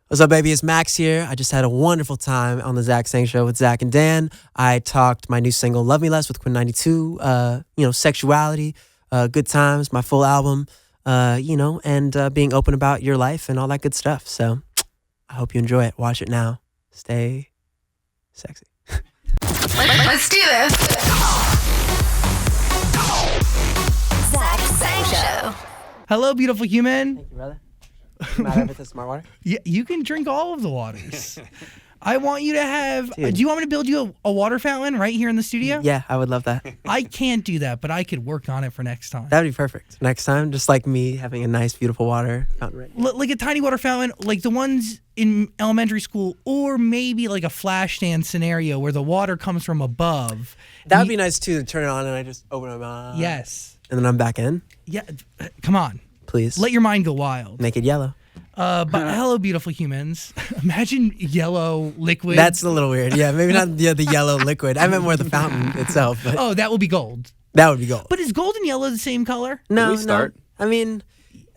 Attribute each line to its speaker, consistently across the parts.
Speaker 1: What's up, baby? It's Max here. I just had a wonderful time on the Zach Sang Show with Zach and Dan. I talked my new single, Love Me Less, with Quinn 92, Sexuality, Good Times, my full album, and being open about your life and all that good stuff. So I hope you enjoy it. Watch it now. Stay sexy.
Speaker 2: Let's do this. Zach Sang Show.
Speaker 3: Hello, beautiful human.
Speaker 1: Thank you, brother. Matter if it's smart water?
Speaker 3: Yeah, you can drink all of the waters. I want you to have...
Speaker 1: Dude.
Speaker 3: Do you want me to build you a water fountain right here in the studio?
Speaker 1: Yeah, I would love that.
Speaker 3: I can't do that, but I could work on it for next time.
Speaker 1: That would be perfect. Next time, just like me having a nice, beautiful water fountain right here.
Speaker 3: Like a tiny water fountain, like the ones in elementary school, or maybe like a flash stand scenario where the water comes from above.
Speaker 1: That would be nice, too, to turn it on and I just open my mouth.
Speaker 3: Yes.
Speaker 1: And then I'm back in.
Speaker 3: Yeah, come on.
Speaker 1: Please.
Speaker 3: Let your mind go wild.
Speaker 1: Make it yellow.
Speaker 3: But hello, beautiful humans. Imagine yellow liquid.
Speaker 1: That's a little weird. Yeah, maybe not the yellow liquid. I meant more the fountain itself. But
Speaker 3: Oh, that will be gold.
Speaker 1: that would be gold.
Speaker 3: But is gold and yellow the same color?
Speaker 1: No,
Speaker 4: we start?
Speaker 1: no. I mean,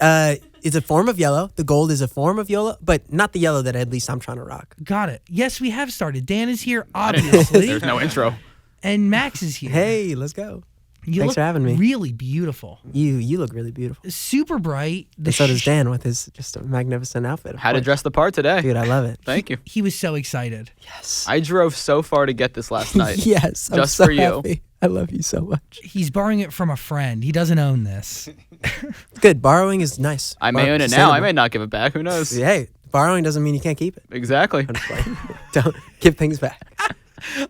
Speaker 1: it's a form of yellow. The gold is a form of yellow, but not the yellow that at least I'm trying to rock.
Speaker 3: Got it. Yes, we have started. Dan is here, obviously.
Speaker 4: There's no intro.
Speaker 3: And Max is here.
Speaker 1: Hey, let's go.
Speaker 3: You
Speaker 1: thanks
Speaker 3: look
Speaker 1: for having me.
Speaker 3: really beautiful.
Speaker 1: You look really beautiful.
Speaker 3: Super bright.
Speaker 1: And so does Dan with his just a magnificent outfit. of
Speaker 4: Had to
Speaker 1: course.
Speaker 4: dress the part today.
Speaker 1: Dude, I love it.
Speaker 4: Thank you.
Speaker 3: He was so excited.
Speaker 1: Yes.
Speaker 4: I drove so far to get this last night.
Speaker 1: Yes. I'm
Speaker 4: Just
Speaker 1: so
Speaker 4: for you.
Speaker 1: happy. I love you so much.
Speaker 3: He's borrowing it from a friend. He doesn't own this.
Speaker 1: Good. Borrowing is nice.
Speaker 4: I may own it now. I
Speaker 1: Sustainable.
Speaker 4: may not give it back. Who knows?
Speaker 1: Hey, borrowing doesn't mean you can't keep it.
Speaker 4: Exactly.
Speaker 1: I'm just like, don't give things back.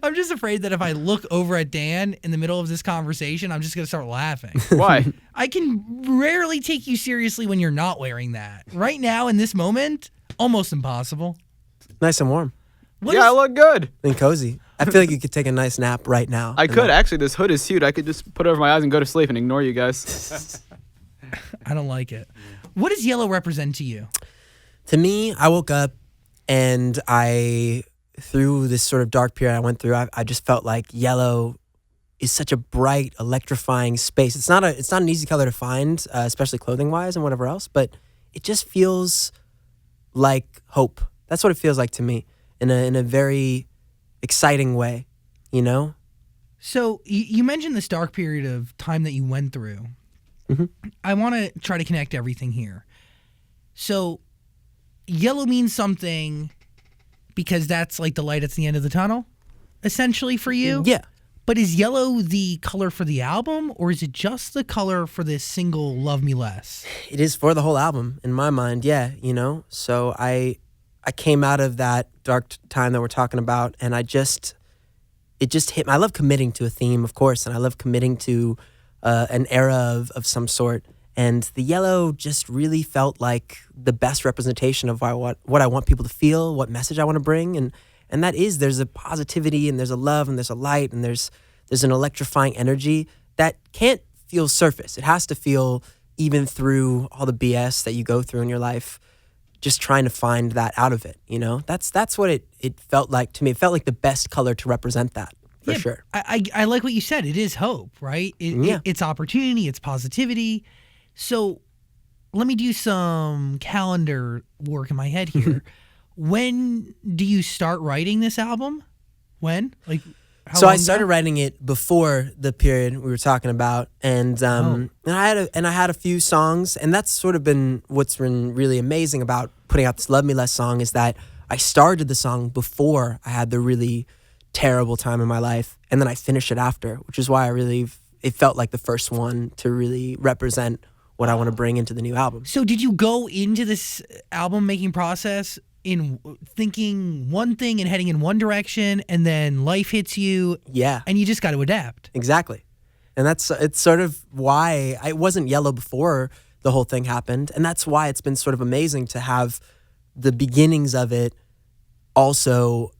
Speaker 3: I'm just afraid that if I look over at Dan in the middle of this conversation, I'm just going to start laughing.
Speaker 4: Why?
Speaker 3: I can rarely take you seriously when you're not wearing that. Right now, in this moment, almost impossible.
Speaker 1: Nice and warm
Speaker 3: What
Speaker 4: Yeah, I
Speaker 3: is-
Speaker 4: look good.
Speaker 1: and cozy. I feel like you could take a nice nap right now.
Speaker 4: I
Speaker 1: And
Speaker 4: could.
Speaker 1: then-
Speaker 4: Actually, this hood is huge. I could just put it over my eyes and go to sleep and ignore you guys.
Speaker 3: I don't like it. What does yellow represent to you?
Speaker 1: To me, I woke up and through this sort of dark period I went through, I just felt like yellow is such a bright, electrifying space. It's not an easy color to find, especially clothing wise and whatever else, but it just feels like hope. That's what it feels like to me in a very exciting way, you know?
Speaker 3: So you mentioned this dark period of time that you went through.
Speaker 1: Mhm.
Speaker 3: I want to try to connect everything here. So yellow means something because that's like the light at the end of the tunnel, essentially for you.
Speaker 1: Yeah.
Speaker 3: But is yellow the color for the album, or is it just the color for this single "Love Me Less"?
Speaker 1: It is for the whole album in my mind, yeah, you know? So I came out of that dark time that we're talking about and it just hit me. I love committing to a theme, of course, and I love committing to an era of some sort. And the yellow just really felt like the best representation of what I want people to feel, what message I want to bring. And that is, there's a positivity and there's a love and there's a light and there's an electrifying energy that can't feel surface. It has to feel even through all the BS that you go through in your life, just trying to find that out of it, you know? That's what it felt like to me. It felt like the best color to represent that, for sure.
Speaker 3: I like what you said. It is hope, right?
Speaker 1: Yeah.
Speaker 3: It's opportunity. It's positivity. So let me do some calendar work in my head here. When do you start writing this album? When? Like, how
Speaker 1: So
Speaker 3: long
Speaker 1: I started
Speaker 3: ago?
Speaker 1: writing it before the period we were talking about, and I had a few songs, and that's sort of been what's been really amazing about putting out this "Love Me Less" song is that I started the song before I had the really terrible time in my life, and then I finished it after, which is why it felt like the first one to really represent what I want to bring into the new album.
Speaker 3: So did you go into this album making process in thinking one thing and heading in one direction, and then life hits you,
Speaker 1: Yeah.
Speaker 3: and you just got to adapt?
Speaker 1: Exactly. And it's sort of why I wasn't yellow before the whole thing happened. And that's why it's been sort of amazing to have the beginnings of it also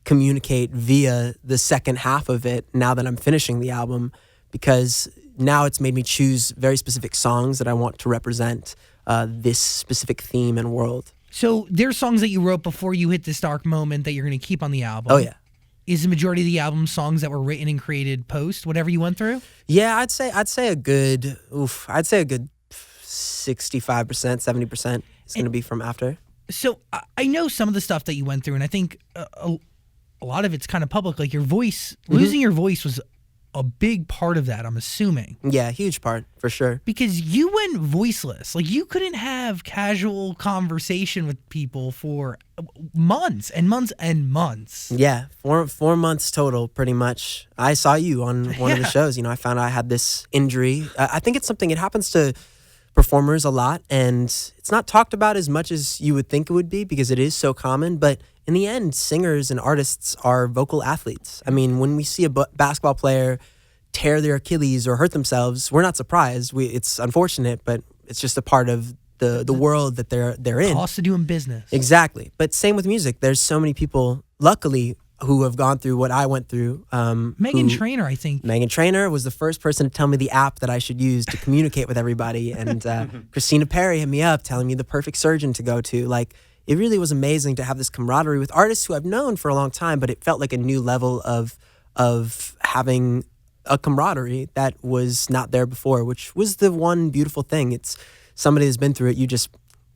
Speaker 1: communicate via the second half of it now that I'm finishing the album, because now it's made me choose very specific songs that I want to represent this specific theme and world.
Speaker 3: So there's songs that you wrote before you hit this dark moment that you're going to keep on the album.
Speaker 1: Oh, yeah.
Speaker 3: Is the majority of the album songs that were written and created post whatever you went through?
Speaker 1: Yeah, I'd say a good 65%, 70% is going to be from after.
Speaker 3: So I know some of the stuff that you went through, and I think a lot of it's kind of public. Like your voice, losing your voice was a big part of that, I'm assuming.
Speaker 1: Yeah, huge part for sure.
Speaker 3: Because you went voiceless. Like you couldn't have casual conversation with people for months and months and months.
Speaker 1: Yeah, 4 months total, pretty much. I saw you on one of the shows. I found out I had this injury. I think it's something, it happens to performers a lot, and it's not talked about as much as you would think it would be because it is so common. But in the end, singers and artists are vocal athletes. I mean, when we see a basketball player tear their Achilles or hurt themselves, we're not surprised. It's unfortunate, but it's just a part of the world that they're in.
Speaker 3: Cost of doing business.
Speaker 1: Exactly. But same with music. There's so many people, luckily, who have gone through what I went through.
Speaker 3: Megan Trainor, I think.
Speaker 1: Megan Trainor was the first person to tell me the app that I should use to communicate with everybody. And Christina Perry hit me up telling me the perfect surgeon to go to. Like, it really was amazing to have this camaraderie with artists who I've known for a long time, but it felt like a new level of having a camaraderie that was not there before, which was the one beautiful thing. It's somebody that's been through it,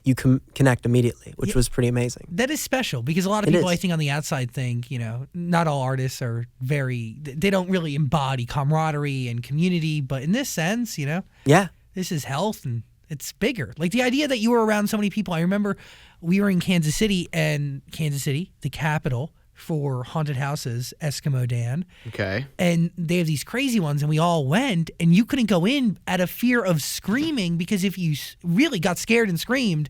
Speaker 1: you connect immediately, which was pretty amazing.
Speaker 3: That is special because a lot of people, I think, on the outside think, not all artists are they don't really embody camaraderie and community, but in this sense,
Speaker 1: Yeah.
Speaker 3: this is health and it's bigger. Like the idea that you were around so many people. I remember we were in Kansas City, the capital for haunted houses, Eskimo Dan.
Speaker 4: Okay.
Speaker 3: And they have these crazy ones, and we all went, and you couldn't go in out of fear of screaming because if you really got scared and screamed,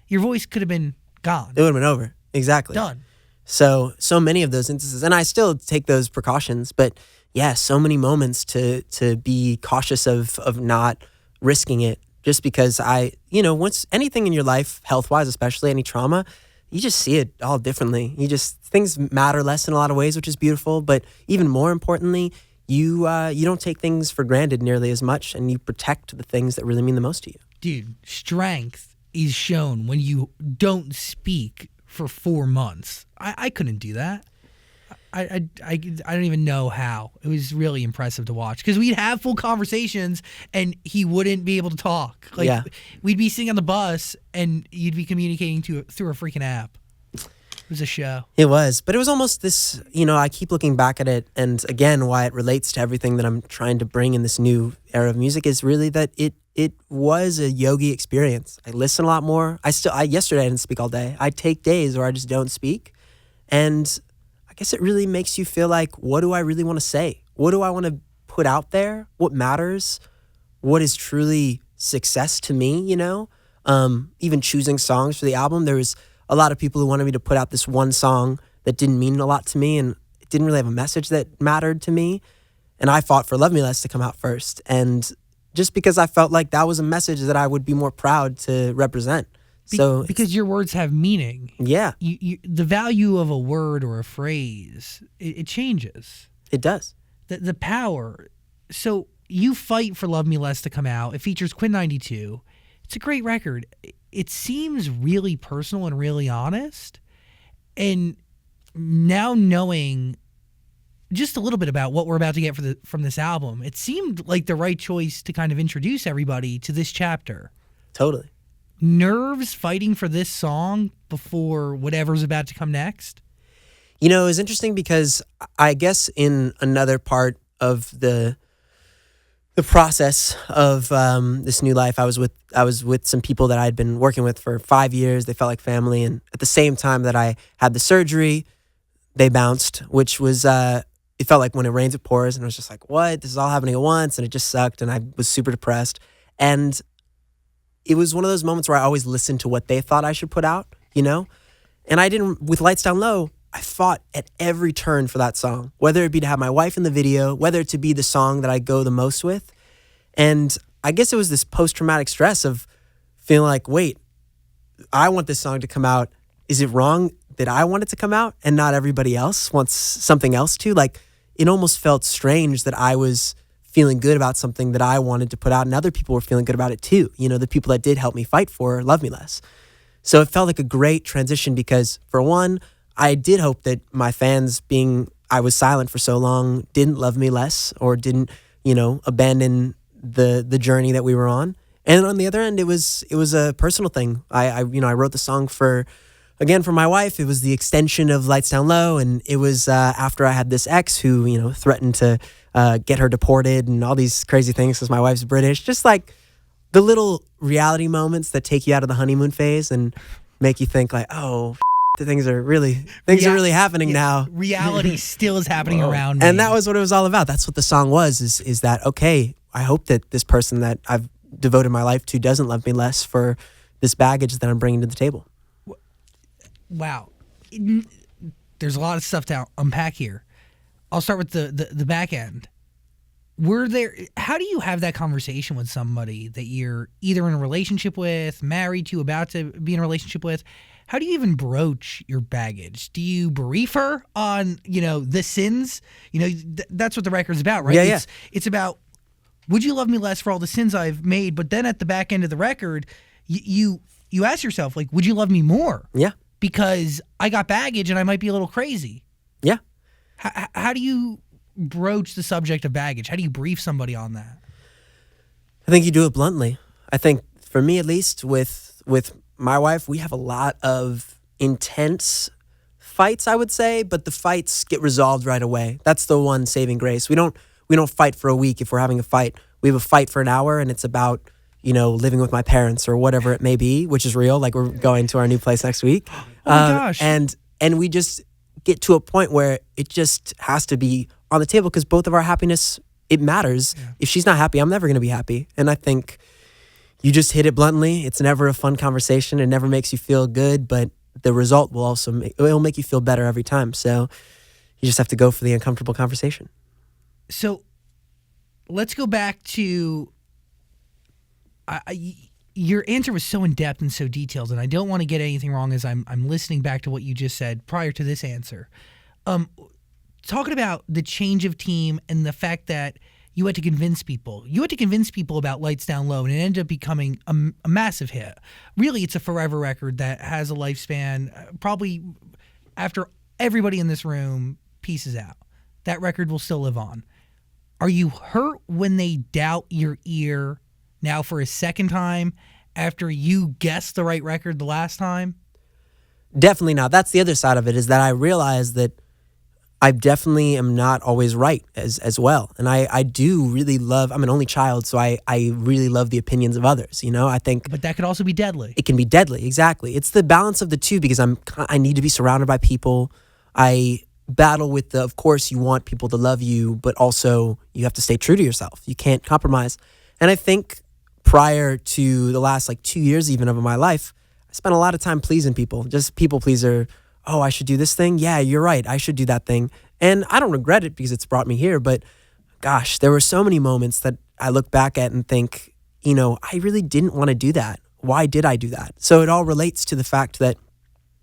Speaker 3: your voice could have been gone.
Speaker 1: It would have been over. Exactly.
Speaker 3: Done.
Speaker 1: So many of those instances, and I still take those precautions, but yeah, so many moments to be cautious of not risking it, just because once anything in your life, health-wise especially, any trauma, you just see it all differently. Things matter less in a lot of ways, which is beautiful, but even more importantly, you don't take things for granted nearly as much, and you protect the things that really mean the most to you.
Speaker 3: Dude, strength is shown when you don't speak for 4 months. I couldn't do that. I don't even know how. It was really impressive to watch because we'd have full conversations and he wouldn't be able to talk. Like we'd be sitting on the bus and you'd be communicating through a freaking app. It was a show.
Speaker 1: It was, but it was almost this, I keep looking back at it, and again, why it relates to everything that I'm trying to bring in this new era of music is really that it was a yogi experience. I listen a lot more. Yesterday I didn't speak all day. I take days where I just don't speak, and I guess it really makes you feel like, what do I really want to say? What do I want to put out there? What matters? What is truly success to me, Even choosing songs for the album, there was a lot of people who wanted me to put out this one song that didn't mean a lot to me and it didn't really have a message that mattered to me. And I fought for Love Me Less to come out first. And just because I felt like that was a message that I would be more proud to represent.
Speaker 3: Because your words have meaning.
Speaker 1: Yeah.
Speaker 3: The value of a word or a phrase, it changes.
Speaker 1: It does.
Speaker 3: The power. So you fight for Love Me Less to come out. It features Quinn 92. It's a great record. It seems really personal and really honest. And now knowing just a little bit about what we're about to get from this album, it seemed like the right choice to kind of introduce everybody to this chapter.
Speaker 1: Totally.
Speaker 3: Nerves fighting for this song before whatever's about to come next?
Speaker 1: It was interesting because I guess in another part of the process of this new life, I was with some people that I'd been working with for 5 years. They felt like family, and at the same time that I had the surgery, they bounced, which was it felt like when it rains it pours, and I was just like, what? This is all happening at once, and it just sucked, and I was super depressed. And it was one of those moments where I always listened to what they thought I should put out, And I didn't, with Lights Down Low, I fought at every turn for that song, whether it be to have my wife in the video, whether it to be the song that I go the most with. And I guess it was this post-traumatic stress of feeling like, wait, I want this song to come out. Is it wrong that I want it to come out and not everybody else wants something else to? Like, it almost felt strange that I was feeling good about something that I wanted to put out and other people were feeling good about it too. The people that did help me fight for Love Me Less. So it felt like a great transition because, for one, I did hope that my fans, being I was silent for so long, didn't love me less or didn't, abandon the journey that we were on. And on the other end, it was a personal thing. I wrote the song for my wife. It was the extension of Lights Down Low, and it was after I had this ex who threatened to get her deported and all these crazy things because my wife's British. Just like the little reality moments that take you out of the honeymoon phase and make you think like, oh, things are really happening now.
Speaker 3: Reality still is happening around me.
Speaker 1: And that was what it was all about. That's what the song was, is that, okay, I hope that this person that I've devoted my life to doesn't love me less for this baggage that I'm bringing to the table.
Speaker 3: Wow. There's a lot of stuff to unpack here. I'll start with the back end. How do you have that conversation with somebody that you're either in a relationship with, married to, about to be in a relationship with? How do you even broach your baggage? Do you brief her on, the sins? That's what the record's about, right?
Speaker 1: Yeah.
Speaker 3: It's about, would you love me less for all the sins I've made? But then at the back end of the record, you ask yourself, like, would you love me more?
Speaker 1: Yeah.
Speaker 3: Because I got baggage and I might be a little crazy.
Speaker 1: Yeah.
Speaker 3: How do you broach the subject of baggage? How do you brief somebody on that?
Speaker 1: I think you do it bluntly. I think for me, at least, with my wife, we have a lot of intense fights, I would say, but the fights get resolved right away. That's the one saving grace. We don't fight for a week if we're having a fight. We have a fight for an hour, and it's about living with my parents or whatever it may be, which is real. Like, we're going to our new place next week.
Speaker 3: Oh my gosh!
Speaker 1: And we just get to a point where it just has to be on the table because both of our happiness, it matters. Yeah. If she's not happy, I'm never going to be happy. And I think you just hit it bluntly. It's never a fun conversation. It never makes you feel good, but the result will also it'll make you feel better every time. So you just have to go for the uncomfortable conversation.
Speaker 3: So let's go back to your answer was so in depth and so detailed, and I don't want to get anything wrong as I'm listening back to what you just said prior to this answer. Talking about the change of team and the fact that you had to convince people. You had to convince people about Lights Down Low, and it ended up becoming a massive hit. Really, it's a forever record that has a lifespan probably after everybody in this room pieces out. That record will still live on. Are you hurt when they doubt your ear now for a second time after you guessed the right record the last time?
Speaker 1: Definitely not. That's the other side of it, is that I realize that I definitely am not always right as well. And I do really love, I'm an only child, so I really love the opinions of others, I think.
Speaker 3: But that could also be deadly.
Speaker 1: It can be deadly, exactly. It's the balance of the two because I need to be surrounded by people. I battle with of course, you want people to love you, but also you have to stay true to yourself. You can't compromise. And I think prior to the last 2 years even of my life, I spent a lot of time pleasing people, just people pleaser. Oh, I should do this thing? Yeah, you're right. I should do that thing. And I don't regret it because it's brought me here. But gosh, there were so many moments that I look back at and think, I really didn't want to do that. Why did I do that? So it all relates to the fact that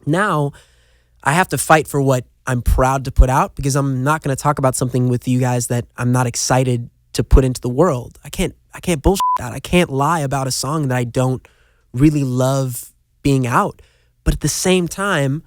Speaker 1: now I have to fight for what I'm proud to put out because I'm not going to talk about something with you guys that I'm not excited to put into the world. I can't bullshit that. I can't lie about a song that I don't really love being out. But at the same time,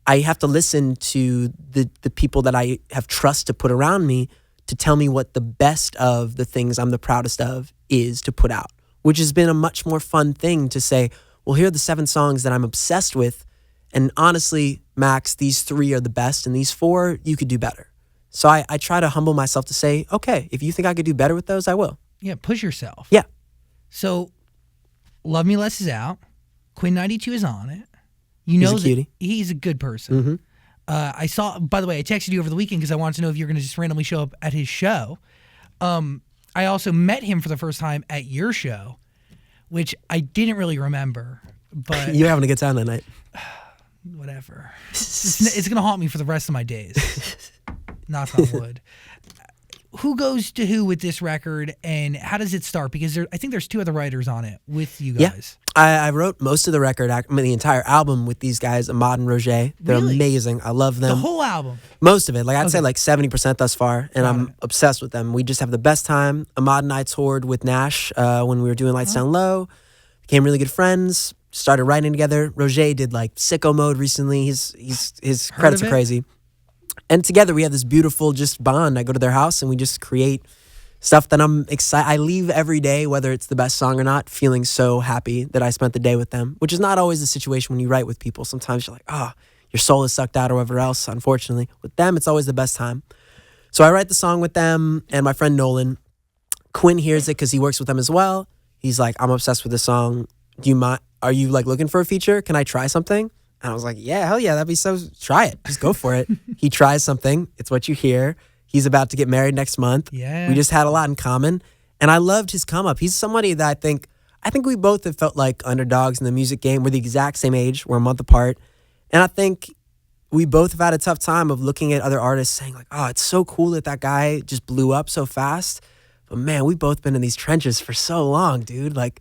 Speaker 1: I have to listen to the people that I have trust to put around me to tell me what the best of the things I'm the proudest of is to put out, which has been a much more fun thing to say, well, here are the 7 songs that I'm obsessed with. And honestly, Max, these 3 are the best and these 4, you could do better. So I try to humble myself to say, okay, if you think I could do better with those, I will.
Speaker 3: Yeah, push yourself.
Speaker 1: Yeah.
Speaker 3: So Love Me Less is out. Quinn 92 is on it. He's
Speaker 1: a cutie.
Speaker 3: He's a good person.
Speaker 1: Mm-hmm.
Speaker 3: I saw, by the way, I texted you over the weekend because I wanted to know if you're going to just randomly show up at his show. I also met him for the first time at your show, which I didn't really remember. But
Speaker 1: You're having a good time that night.
Speaker 3: Whatever. It's going to haunt me for the rest of my days. Knock on wood. Who goes to who with this record, and how does it start? Because I think there's 2 other writers on it with you guys.
Speaker 1: Yeah, I wrote most of the record, the entire album with these guys, Ahmad and Roger. They're amazing. I love them.
Speaker 3: The whole album?
Speaker 1: Most of it. I'd say 70% thus far, and
Speaker 3: Got
Speaker 1: I'm
Speaker 3: it.
Speaker 1: obsessed with them. We just have the best time. Ahmad and I toured with Nash when we were doing Lights Down Low. Became really good friends. Started writing together. Roger did Sicko Mode recently. His credits are crazy. And together we have this beautiful just bond. I go to their house and we just create stuff that I'm excited. I leave every day, whether it's the best song or not, feeling so happy that I spent the day with them, which is not always the situation when you write with people. Sometimes you're like, your soul is sucked out or whatever else, unfortunately. With them, it's always the best time. So I write the song with them and my friend Nolan. Quinn hears it because he works with them as well. He's like, I'm obsessed with this song. Do you mind? Are you like looking for a feature? Can I try something? And I was like, yeah, hell yeah, that'd be so, try it. Just go for it. He tries something. It's what you hear. He's about to get married next month.
Speaker 3: Yeah.
Speaker 1: We just had a lot in common. And I loved his come up. He's somebody that I think we both have felt like underdogs in the music game. We're the exact same age. We're a month apart. And I think we both have had a tough time of looking at other artists saying like, oh, it's so cool that guy just blew up so fast. But man, we've both been in these trenches for so long, dude. Like,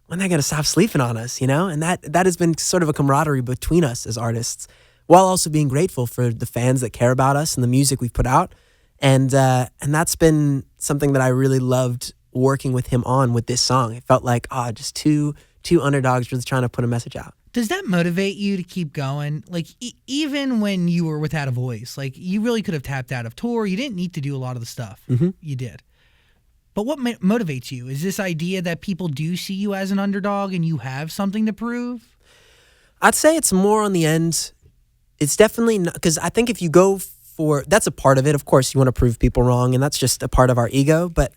Speaker 1: when are they going to stop sleeping on us, you know? And that has been sort of a camaraderie between us as artists, while also being grateful for the fans that care about us and the music we've put out. And that's been something that I really loved working with him on with this song. It felt like, just two underdogs really trying to put a message out.
Speaker 3: Does that motivate you to keep going? Like, even when you were without a voice, like, you really could have tapped out of tour. You didn't need to do a lot of the stuff.
Speaker 1: Mm-hmm.
Speaker 3: You did. But what motivates you? Is this idea that people do see you as an underdog and you have something to prove?
Speaker 1: I'd say it's more on the end. It's definitely not, because I think if you go for, that's a part of it. Of course, you want to prove people wrong, and that's just a part of our ego. But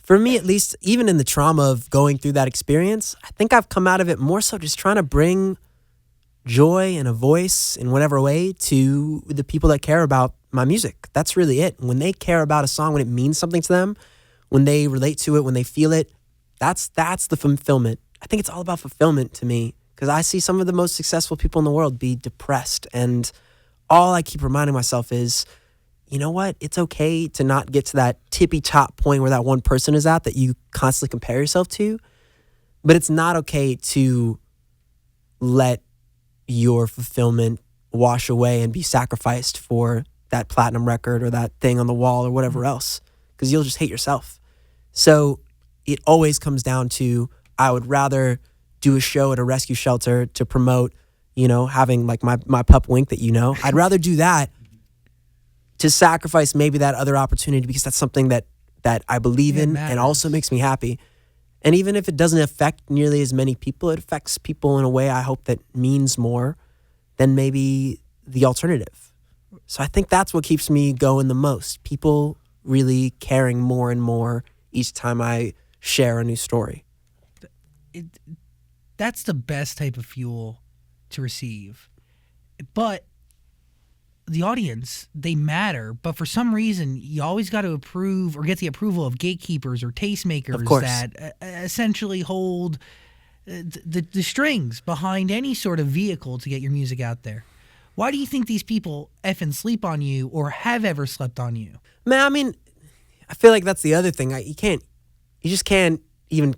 Speaker 1: for me, at least, even in the trauma of going through that experience, I think I've come out of it more so just trying to bring joy and a voice in whatever way to the people that care about my music. That's really it. When they care about a song, when it means something to them, when they relate to it, when they feel it, that's the fulfillment. I think it's all about fulfillment to me, because I see some of the most successful people in the world be depressed, and all I keep reminding myself is, you know what? It's okay to not get to that tippy top point where that one person is at that you constantly compare yourself to, but it's not okay to let your fulfillment wash away and be sacrificed for that platinum record or that thing on the wall or whatever else, because you'll just hate yourself. So it always comes down to, I would rather do a show at a rescue shelter to promote, having like my pup Wink that I'd rather do that to sacrifice maybe that other opportunity, because that's something that I believe in and also makes me happy. And even if it doesn't affect nearly as many people, it affects people in a way I hope that means more than maybe the alternative. So I think that's what keeps me going the most. People really caring more and more each time I share a new story.
Speaker 3: That's the best type of fuel to receive. But the audience, they matter, but for some reason, you always got to approve or get the approval of gatekeepers or tastemakers that essentially hold the strings behind any sort of vehicle to get your music out there. Why do you think these people effing sleep on you or have ever slept on you?
Speaker 1: Man, I mean, I feel like that's the other thing. You just can't even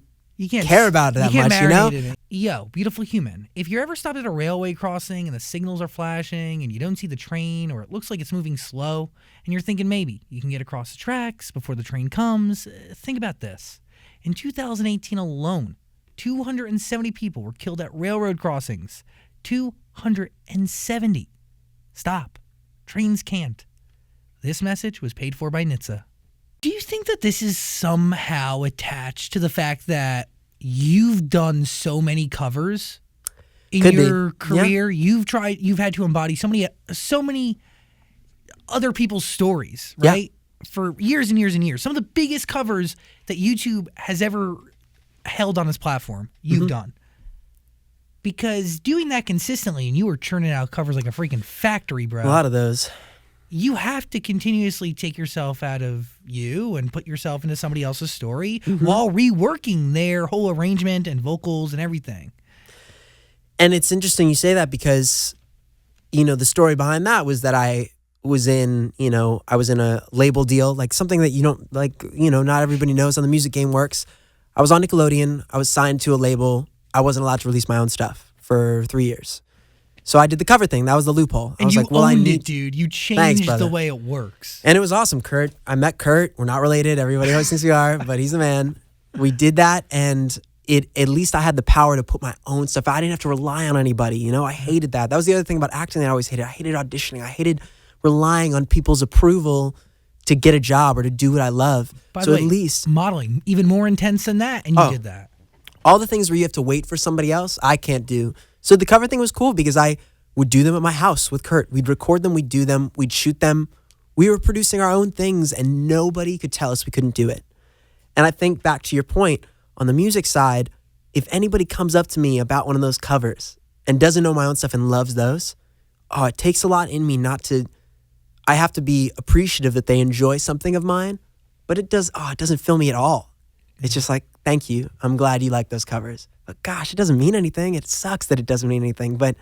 Speaker 1: care about it that much,
Speaker 3: marinate it. Yo, beautiful human. If you're ever stopped at a railway crossing and the signals are flashing and you don't see the train, or it looks like it's moving slow, and you're thinking maybe you can get across the tracks before the train comes, think about this. In 2018 alone, 270 people were killed at railroad crossings. 270. Stop. Trains can't. This message was paid for by NHTSA. Do you think that this is somehow attached to the fact that you've done so many covers in your career? Yeah. You've had to embody so many other people's stories, right? Yeah. For years and years and years. Some of the biggest covers that YouTube has ever held on its platform, you've done. Because doing that consistently, and you were churning out covers like a freaking factory, bro.
Speaker 1: A lot of those.
Speaker 3: You have to continuously take yourself out of you and put yourself into somebody else's story while reworking their whole arrangement and vocals and everything.
Speaker 1: And it's interesting you say that, because, the story behind that was that I was in a label deal, like something that not everybody knows how the music game works. I was on Nickelodeon. I was signed to a label. I wasn't allowed to release my own stuff for 3 years. So I did the cover thing. That was the loophole.
Speaker 3: And owned it, dude. You changed the way it works.
Speaker 1: And it was awesome, Kurt. I met Kurt. We're not related. Everybody always thinks we are, but he's the man. We did that, and at least I had the power to put my own stuff out. I didn't have to rely on anybody. I hated that. That was the other thing about acting that I always hated. I hated auditioning. I hated relying on people's approval to get a job or to do what I love.
Speaker 3: By
Speaker 1: So
Speaker 3: the way,
Speaker 1: at least
Speaker 3: modeling, even more intense than that, and you did that.
Speaker 1: all the things where you have to wait for somebody else, I can't do. So the cover thing was cool because I would do them at my house with Kurt. We'd record them, we'd do them, we'd shoot them. We were producing our own things and nobody could tell us we couldn't do it. And I think back to your point, on the music side, if anybody comes up to me about one of those covers and doesn't know my own stuff and loves those, it takes a lot in me not to, I have to be appreciative that they enjoy something of mine, but it doesn't fill me at all. It's just like, thank you. I'm glad you like those covers. But gosh, it doesn't mean anything. It sucks that it doesn't mean anything, but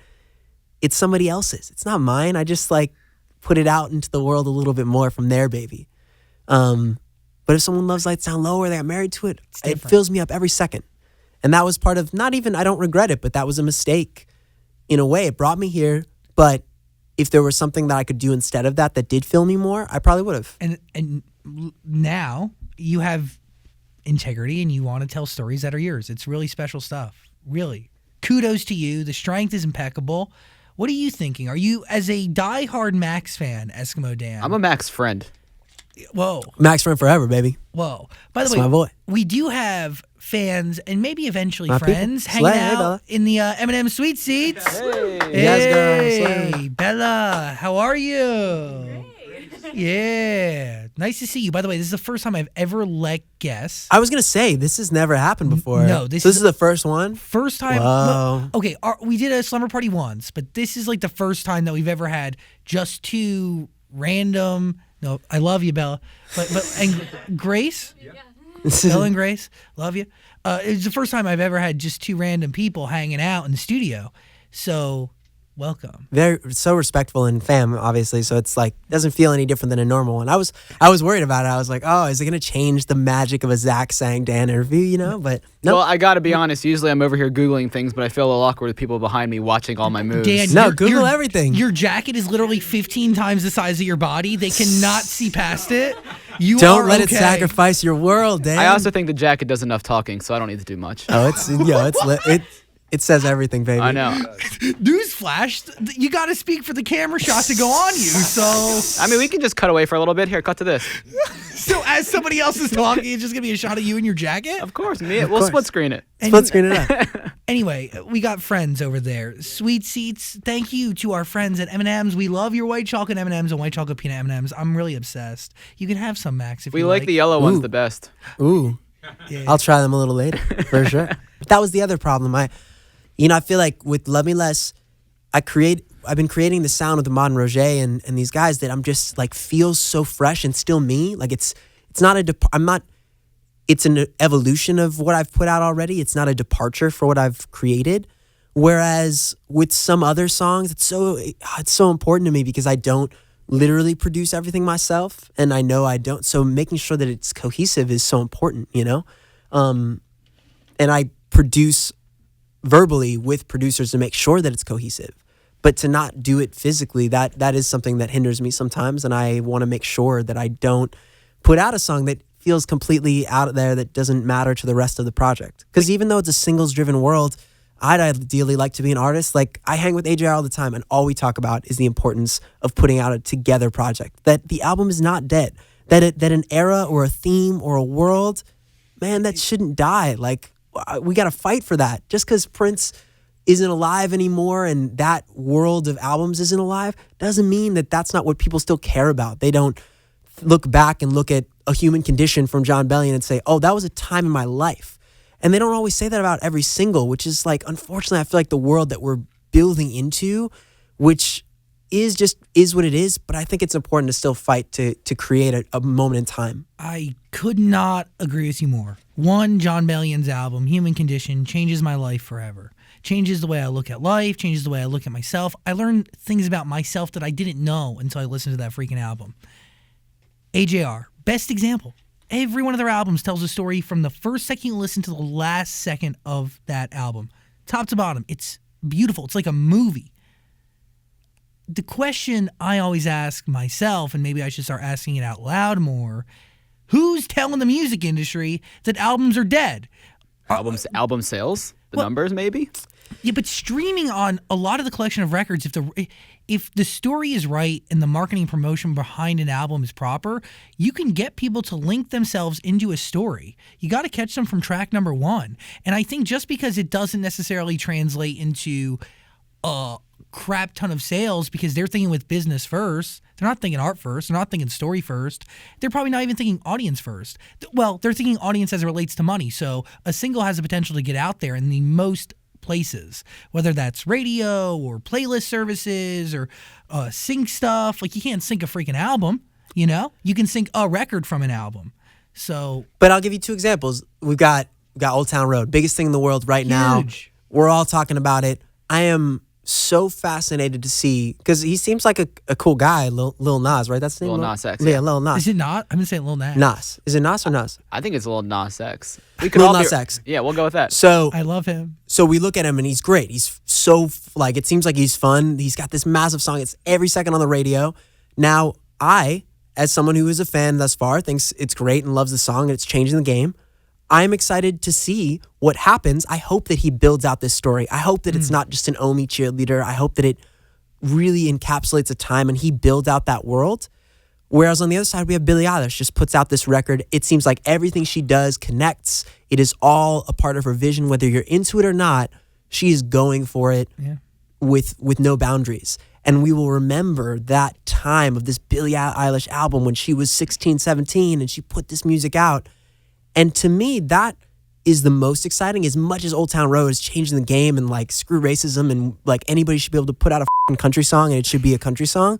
Speaker 1: it's somebody else's. It's not mine. I just like put it out into the world a little bit more from their baby. But if someone loves Lights Down Low or they got married to it, it fills me up every second. And that was part of, not even, I don't regret it, but that was a mistake in a way. It brought me here, but if there was something that I could do instead of that did fill me more, I probably would have.
Speaker 3: And now you have integrity and you want to tell stories that are yours. It's really special stuff. Really. Kudos to you. The strength is impeccable. What are you thinking? Are you, as a diehard Max fan, Eskimo Dan?
Speaker 4: I'm a Max friend.
Speaker 3: Whoa.
Speaker 1: Max friend forever, baby.
Speaker 3: Whoa. By the
Speaker 1: That's
Speaker 3: way,
Speaker 1: my boy.
Speaker 3: we do have fans and maybe eventually
Speaker 1: My
Speaker 3: friends
Speaker 1: people.
Speaker 3: hanging
Speaker 1: Slay,
Speaker 3: out
Speaker 1: Bella.
Speaker 3: in the M&M Sweet Seats.
Speaker 4: Hey.
Speaker 1: Yes, girl.
Speaker 3: Hey,
Speaker 1: Slay.
Speaker 3: Bella, how are you? Yeah. Nice to see you. By the way, this is the first time I've ever let guess.
Speaker 1: I was going to say, this has never happened before.
Speaker 3: No,
Speaker 1: So
Speaker 3: this
Speaker 1: this
Speaker 3: is
Speaker 1: is the first one?
Speaker 3: First time.
Speaker 1: Whoa.
Speaker 3: Okay, we did a slumber party once, but this is like the first time that we've ever had just two random. No, I love you, Bella. But and Grace, Bella and Grace, love you. It's the first time I've ever had just two random people hanging out in the studio. So, welcome.
Speaker 1: Very so respectful and fam, obviously. So it's like doesn't feel any different than a normal one. I was worried about it. I was like, oh, is it gonna change the magic of a Zach Sang Dan interview? You know, but no.
Speaker 4: Well, I gotta be honest. Usually I'm over here Googling things, but I feel a little awkward with people behind me watching all my moves.
Speaker 3: Dan,
Speaker 1: No, Google everything.
Speaker 3: Your jacket is literally 15 times the size of your body. They cannot see past it. You
Speaker 1: Don't
Speaker 3: are
Speaker 1: let it
Speaker 3: okay.
Speaker 1: sacrifice your world, Dan.
Speaker 4: I also think the jacket does enough talking, so I don't need to do much.
Speaker 1: Oh, it says everything, baby.
Speaker 4: I know.
Speaker 3: Newsflash, you got to speak for the camera shot to go on you. So,
Speaker 4: I mean, we can just cut away for a little bit. Here, cut to this.
Speaker 3: as somebody else is talking, it's just gonna be a shot of you in your jacket.
Speaker 4: Of course, we'll
Speaker 1: course.
Speaker 4: split screen it.
Speaker 1: Split screen it up.
Speaker 3: Anyway, we got friends over there. Sweet Seats. Thank you to our friends at M&M's. We love your white chocolate M&M's and white chocolate peanut M&M's. I'm really obsessed. You can have some, Max, if
Speaker 4: We
Speaker 3: you
Speaker 4: like the yellow ones the best.
Speaker 1: Ooh.
Speaker 3: Yeah.
Speaker 1: I'll try them a little later, for sure. But that was the other problem. I feel like with Love Me Less, I've been creating the sound of the Modern Roger and these guys that I'm just like feels so fresh and still me. Like it's an evolution of what I've put out already. It's not a departure for what I've created. Whereas with some other songs, it's so important to me because I don't literally produce everything myself, and I know I don't. So making sure that it's cohesive is so important, you know? And I produce verbally with producers to make sure that it's cohesive. But to not do it physically, that is something that hinders me sometimes, and I want to make sure that I don't put out a song that feels completely out there that doesn't matter to the rest of the project. Because even though it's a singles-driven world, I'd ideally like to be an artist. Like, I hang with AJR all the time, and all we talk about is the importance of putting out a together project. That the album is not dead. That an era or a theme or a world, man, that shouldn't die. Like, we got to fight for that. Just because Prince isn't alive anymore and that world of albums isn't alive doesn't mean that that's not what people still care about. They don't look back and look at A Human Condition from John Bellion and say, oh, that was a time in my life. And they don't always say that about every single, which is like, unfortunately, I feel like the world that we're building into, which is what it is. But I think it's important to still fight to create a moment in time.
Speaker 3: I could not agree with you more. One, John Bellion's album, Human Condition, changes my life forever. Changes the way I look at life, changes the way I look at myself. I learned things about myself that I didn't know until I listened to that freaking album. AJR, best example. Every one of their albums tells a story from the first second you listen to the last second of that album. Top to bottom, it's beautiful. It's like a movie. The question I always ask myself, and maybe I should start asking it out loud more, who's telling the music industry that albums are dead?
Speaker 4: Album sales? The numbers, maybe?
Speaker 3: Yeah, but streaming on a lot of the collection of records, if the story is right and the marketing promotion behind an album is proper, you can get people to link themselves into a story. You got to catch them from track number one. And I think just because it doesn't necessarily translate into a crap ton of sales because they're thinking with business first, they're not thinking art first, they're not thinking story first, they're probably not even thinking audience first. Well, they're thinking audience as it relates to money. So a single has the potential to get out there in the most places, whether that's radio or playlist services or sync stuff. Like, you can't sync a freaking album, you know? You can sync a record from an album. So,
Speaker 1: But I'll give you two examples. We got Old Town Road, biggest thing in the world right now.
Speaker 3: Huge.
Speaker 1: We're all talking about it. I am so fascinated to see, because he seems like a cool guy, Lil Nas, right? That's the name.
Speaker 4: Lil Nas X,
Speaker 1: Yeah,
Speaker 4: yeah.
Speaker 1: Lil Nas.
Speaker 3: Is it not? I'm going to say Lil Nas.
Speaker 1: Nas. Is it Nas or Nas?
Speaker 4: I think it's Lil Nas X. We
Speaker 1: Lil
Speaker 4: all
Speaker 1: Nas X.
Speaker 4: Yeah, we'll go with that.
Speaker 1: So
Speaker 3: I love him.
Speaker 1: we look at him and he's great. He's so, like, it seems like he's fun. He's got this massive song. It's every second on the radio. Now, I, as someone who is a fan thus far, thinks it's great and loves the song and it's changing the game. I'm excited to see what happens. I hope that he builds out this story. I hope that it's not just an Omi cheerleader. I hope that it really encapsulates a time and he builds out that world. Whereas on the other side, we have Billie Eilish just puts out this record. It seems like everything she does connects. It is all a part of her vision. Whether you're into it or not, she is going for it with no boundaries. And we will remember that time of this Billie Eilish album when she was 16, 17 and she put this music out. And to me, that is the most exciting. As much as Old Town Road is changing the game and like screw racism and like anybody should be able to put out a f***ing country song and it should be a country song.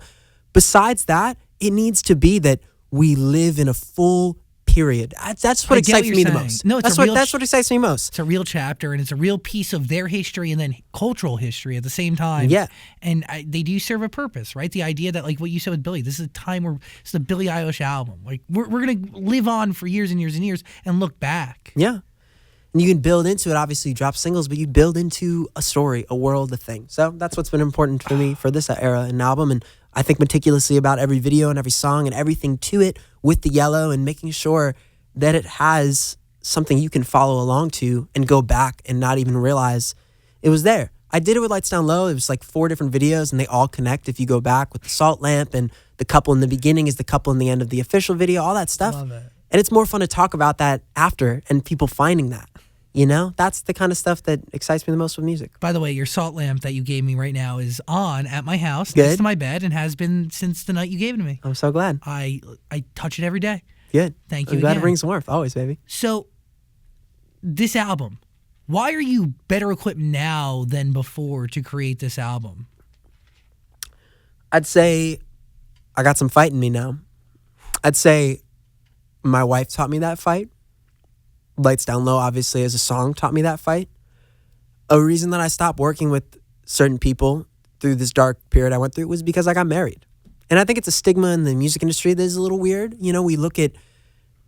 Speaker 1: Besides that, it needs to be that we live in a full period. That's what
Speaker 3: I get what
Speaker 1: excites
Speaker 3: you're
Speaker 1: me the
Speaker 3: saying.
Speaker 1: most.
Speaker 3: No, it's
Speaker 1: that's
Speaker 3: a real
Speaker 1: that's what excites me most.
Speaker 3: It's a real chapter, and it's a real piece of their history and then cultural history at the same time.
Speaker 1: Yeah.
Speaker 3: And they do serve a purpose, right? The idea that, like what you said with Billie, this is a time where it's the Billie Eilish album. Like, we're going to live on for years and years and years and look back.
Speaker 1: Yeah. And you can build into it. Obviously, you drop singles, but you build into a story, a world, a thing. So that's what's been important for me for this era and album. And I think meticulously about every video and every song and everything to it with the yellow and making sure that it has something you can follow along to and go back and not even realize it was there. I did it with Lights Down Low. It was like 4 different videos and they all connect if you go back with the salt lamp and the couple in the beginning is the couple in the end of the official video, all that stuff.
Speaker 3: Love it.
Speaker 1: And it's more fun to talk about that after and people finding that. You know, that's the kind of stuff that excites me the most with music.
Speaker 3: By the way, your salt lamp that you gave me right now is on at my house
Speaker 1: Good.
Speaker 3: next to my bed and has been since the night you gave it to me.
Speaker 1: I'm so glad.
Speaker 3: I touch it every day.
Speaker 1: Good.
Speaker 3: Thank you
Speaker 1: I'm glad
Speaker 3: again.
Speaker 1: it brings warmth. Always, baby.
Speaker 3: So, this album, why are you better equipped now than before to create this album?
Speaker 1: I'd say I got some fight in me now. I'd say my wife taught me that fight. Lights Down Low, obviously, as a song, taught me that fight. A reason that I stopped working with certain people through this dark period I went through was because I got married. And I think it's a stigma in the music industry that is a little weird. You know, we look at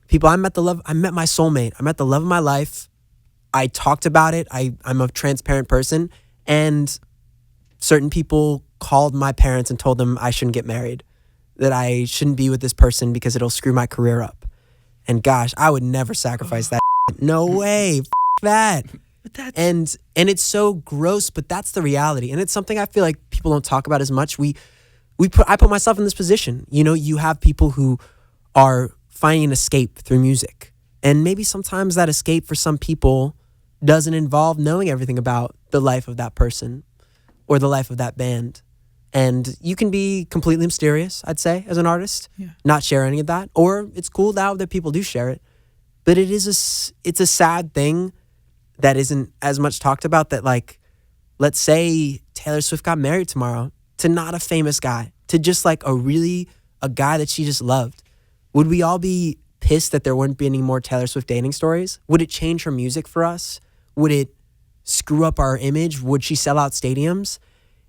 Speaker 1: people, I met my soulmate. I met the love of my life. I talked about it. I'm a transparent person. And certain people called my parents and told them I shouldn't get married, that I shouldn't be with this person because it'll screw my career up. And gosh, I would never sacrifice that. No way. That.
Speaker 3: But that's
Speaker 1: And it's so gross, but that's the reality. And it's something I feel like people don't talk about as much. I put myself in this position. You know, you have people who are finding an escape through music. And maybe sometimes that escape for some people doesn't involve knowing everything about the life of that person or the life of that band. And you can be completely mysterious, I'd say, as an artist, not share any of that. Or it's cool now that people do share it. But it's a sad thing that isn't as much talked about, that, like, let's say Taylor Swift got married tomorrow to not a famous guy, to just like a guy that she just loved. Would we all be pissed that there wouldn't be any more Taylor Swift dating stories? Would it change her music for us? Would it screw up our image? Would she sell out stadiums?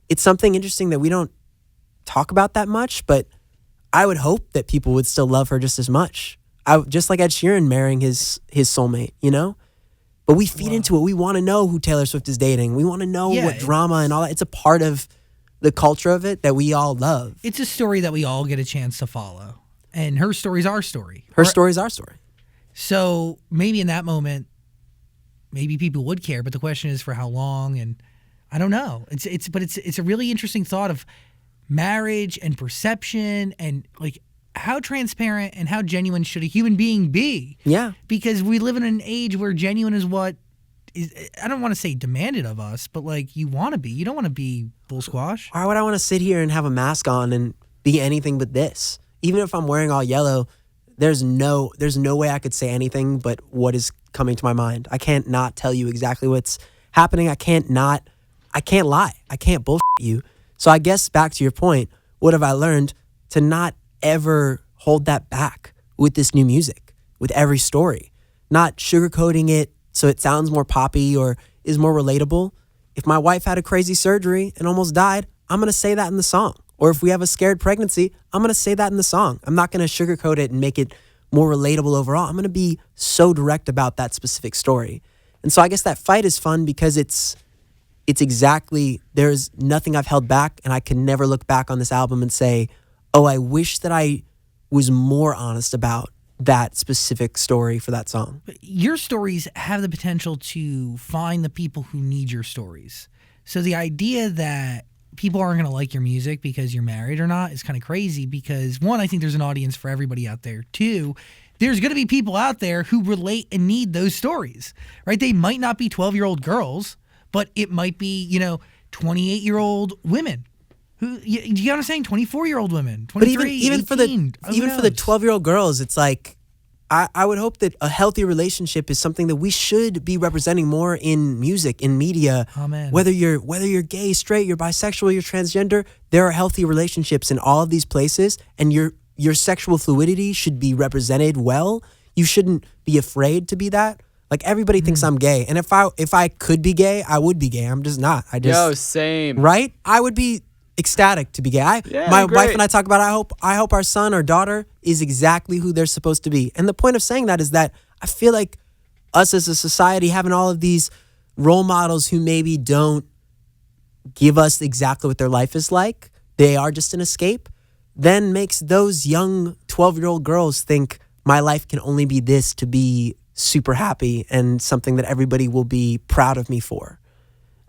Speaker 1: It's something interesting that we don't talk about that much, but I would hope that people would still love her just as much. Just like Ed Sheeran marrying his soulmate, you know? But we feed into it. We want to know who Taylor Swift is dating. We want to know what drama and all that. It's a part of the culture of it that we all love.
Speaker 3: It's a story that we all get a chance to follow. And her story's our story.
Speaker 1: Her story's our story.
Speaker 3: So maybe in that moment, maybe people would care, but the question is for how long and I don't know. It's a really interesting thought of marriage and perception and like how transparent and how genuine should a human being be?
Speaker 1: Yeah.
Speaker 3: Because we live in an age where genuine is what is, I don't want to say demanded of us, but like you want to be. You don't want to be bull squash.
Speaker 1: Why would I want to sit here and have a mask on and be anything but this? Even if I'm wearing all yellow, there's no way I could say anything but what is coming to my mind. I can't not tell you exactly what's happening. I can't lie. I can't bullshit you. So I guess back to your point, what have I learned? To not ever hold that back with this new music, with every story. Not sugarcoating it so it sounds more poppy or is more relatable. If my wife had a crazy surgery and almost died, I'm going to say that in the song. Or if we have a scared pregnancy, I'm going to say that in the song. I'm not going to sugarcoat it and make it more relatable overall. I'm going to be so direct about that specific story. And so I guess that fight is fun because it's exactly, there's nothing I've held back, and I can never look back on this album and say, oh, I wish that I was more honest about that specific story for that song.
Speaker 3: But your stories have the potential to find the people who need your stories. So the idea that people aren't going to like your music because you're married or not is kind of crazy because, one, I think there's an audience for everybody out there. Two, there's going to be people out there who relate and need those stories, right? They might not be 12-year-old girls, but it might be, 28-year-old women. Who you get what I'm saying? 24-year-old women, 23,
Speaker 1: But even
Speaker 3: 18,
Speaker 1: for the 12-year-old girls, it's like I would hope that a healthy relationship is something that we should be representing more in music, in media.
Speaker 3: Amen.
Speaker 1: Whether you're gay, straight, you're bisexual, you're transgender, there are healthy relationships in all of these places, and your sexual fluidity should be represented well. You shouldn't be afraid to be that. Like everybody thinks I'm gay, and if I could be gay, I would be gay. I'm just not.
Speaker 4: Yo, same.
Speaker 1: Right? I would be ecstatic to be gay. My wife and I talk about I hope our son or daughter is exactly who they're supposed to be. And the point of saying that is that I feel like us as a society having all of these role models who maybe don't give us exactly what their life is like, they are just an escape, then makes those young 12-year-old girls think my life can only be this to be super happy and something that everybody will be proud of me for.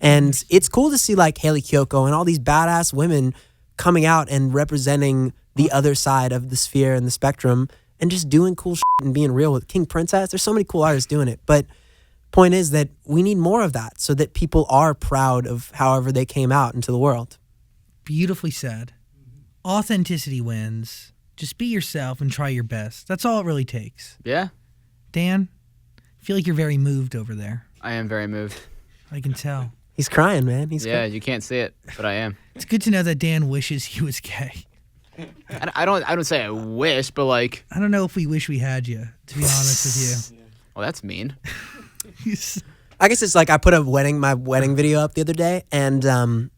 Speaker 1: And it's cool to see like Haley Kiyoko and all these badass women coming out and representing the other side of the sphere and the spectrum and just doing cool shit and being real with King Princess. There's so many cool artists doing it. But point is that we need more of that so that people are proud of however they came out into the world.
Speaker 3: Beautifully said. Authenticity wins. Just be yourself and try your best. That's all it really takes.
Speaker 4: Yeah,
Speaker 3: Dan, I feel like you're very moved over there.
Speaker 4: I am very moved.
Speaker 3: I can tell.
Speaker 1: He's crying, man.
Speaker 4: Yeah, you can't see it, but I am.
Speaker 3: It's good to know that Dan wishes he was gay.
Speaker 4: I don't say I wish, but like.
Speaker 3: I don't know if we wish we had you, to be honest with
Speaker 4: Well, that's mean.
Speaker 3: you.
Speaker 1: I guess it's like I put my wedding video up the other day, and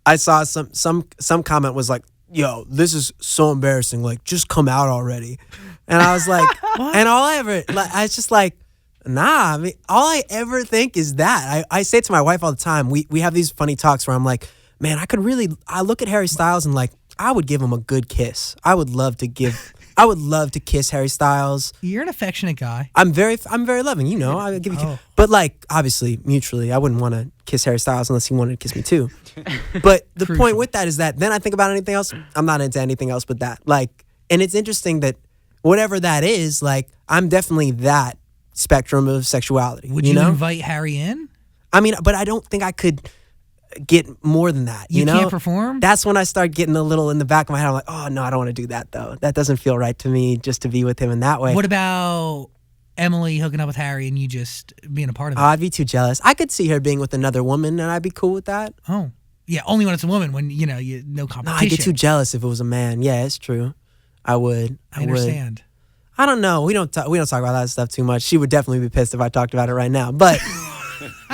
Speaker 1: I saw some comment was like, yo, this is so embarrassing. Like, just come out already. And I was like, and I was just like, nah, I mean, all I ever think is that. I say to my wife all the time, we have these funny talks where I'm like, man, I look at Harry Styles and like, I would give him a good kiss. I would love to kiss Harry Styles.
Speaker 3: You're an affectionate guy.
Speaker 1: I'm very loving, I give you but like, obviously, mutually, I wouldn't want to kiss Harry Styles unless he wanted to kiss me too. But the point with that is that then I think about anything else, I'm not into anything else but that. Like, and it's interesting that whatever that is, like, I'm definitely that spectrum of sexuality.
Speaker 3: Would you invite Harry in?
Speaker 1: I mean, but I don't think I could get more than that. You
Speaker 3: can't perform?
Speaker 1: That's when I start getting a little in the back of my head. I'm like, oh no, I don't want to do that though. That doesn't feel right to me just to be with him in that way.
Speaker 3: What about Emily hooking up with Harry and you just being a part of it?
Speaker 1: I'd be too jealous. I could see her being with another woman and I'd be cool with that.
Speaker 3: Oh. Yeah, only when it's a woman, when, no competition.
Speaker 1: No, I'd get too jealous if it was a man. Yeah, it's true. I would.
Speaker 3: I understand.
Speaker 1: I don't know. We don't talk about that stuff too much. She would definitely be pissed if I talked about it right now. But